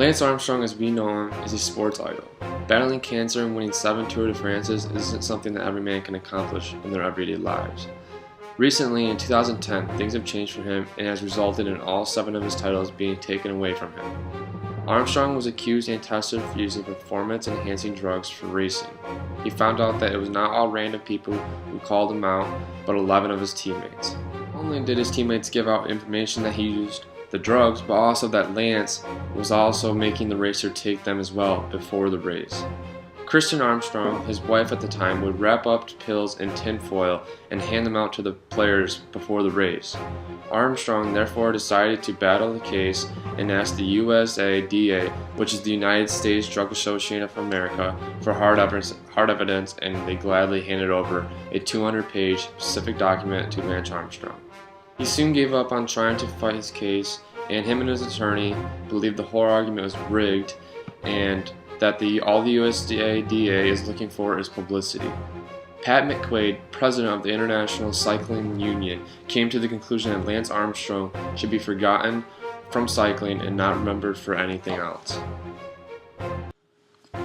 Lance Armstrong, as we know him, is a sports idol. Battling cancer and winning 7 Tour de France's isn't something that every man can accomplish in their everyday lives. Recently, in 2010, things have changed for him and has resulted in all 7 of his titles being taken away from him. Armstrong was accused and tested for using performance-enhancing drugs for racing. He found out that it was not all random people who called him out, but 11 of his teammates. Not only did his teammates give out information that he used the drugs, but also that Lance was also making the racer take them as well before the race. Kristen Armstrong, his wife at the time, would wrap up pills in tin foil and hand them out to the players before the race. Armstrong therefore decided to battle the case and asked the USADA, which is the United States Drug Association of America, for hard evidence, and they gladly handed over a 200-page specific document to Lance Armstrong. He soon gave up on trying to fight his case, and him and his attorney believed the whole argument was rigged and that all the USADA is looking for is publicity. Pat McQuaid, president of the International Cycling Union, came to the conclusion that Lance Armstrong should be forgotten from cycling and not remembered for anything else.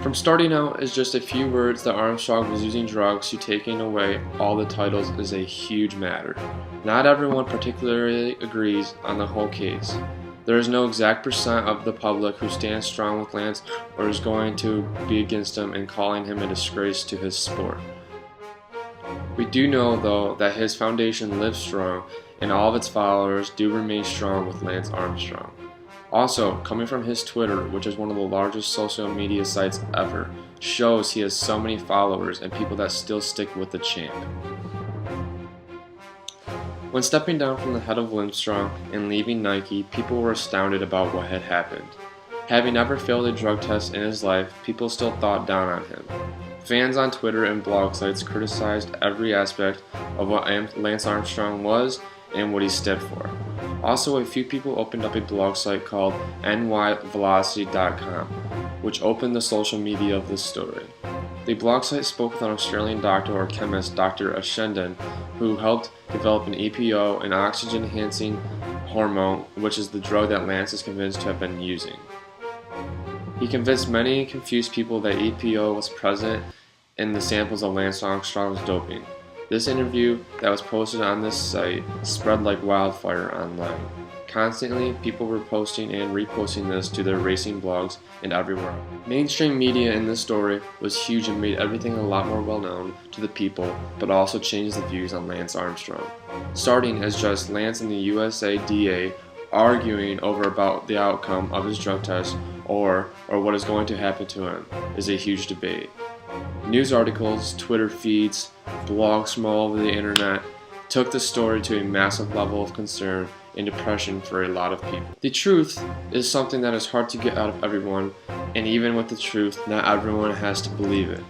From starting out as just a few words that Armstrong was using drugs to taking away all the titles is a huge matter. Not everyone particularly agrees on the whole case. There is no exact percent of the public who stands strong with Lance or is going to be against him and calling him a disgrace to his sport. We do know, though, that his foundation lives strong and all of its followers do remain strong with Lance Armstrong. Also, coming from his Twitter, which is one of the largest social media sites ever, shows he has so many followers and people that still stick with the champ. When stepping down from the head of Armstrong and leaving Nike, people were astounded about what had happened. Having never failed a drug test in his life, people still thought down on him. Fans on Twitter and blog sites criticized every aspect of what Lance Armstrong was and what he stood for. Also, a few people opened up a blog site called nyvelocity.com, which opened the social media of this story. The blog site spoke with an Australian doctor or chemist, Dr. Ashendon, who helped develop an EPO, an oxygen-enhancing hormone, which is the drug that Lance is convinced to have been using. He convinced many confused people that EPO was present in the samples of Lance Armstrong's doping. This interview that was posted on this site spread like wildfire online. Constantly, people were posting and reposting this to their racing blogs and everywhere. Mainstream media in this story was huge and made everything a lot more well known to the people, but also changed the views on Lance Armstrong. Starting as just Lance and the USADA arguing over about the outcome of his drug test or what is going to happen to him is a huge debate. News articles, Twitter feeds, blogs from all over the internet took the story to a massive level of concern and depression for a lot of people. The truth is something that is hard to get out of everyone, and even with the truth, not everyone has to believe it.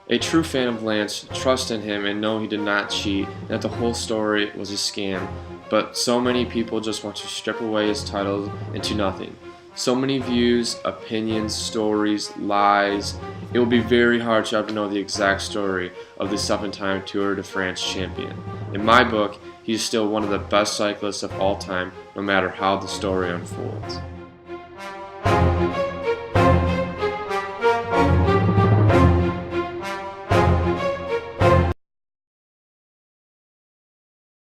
A true fan of Lance trusts in him and know he did not cheat and that the whole story was a scam, but so many people just want to strip away his titles into nothing. So many views, opinions, stories, lies. It will be very hard to ever know the exact story of the 7-time Tour de France champion. In my book, he is still one of the best cyclists of all time, no matter how the story unfolds.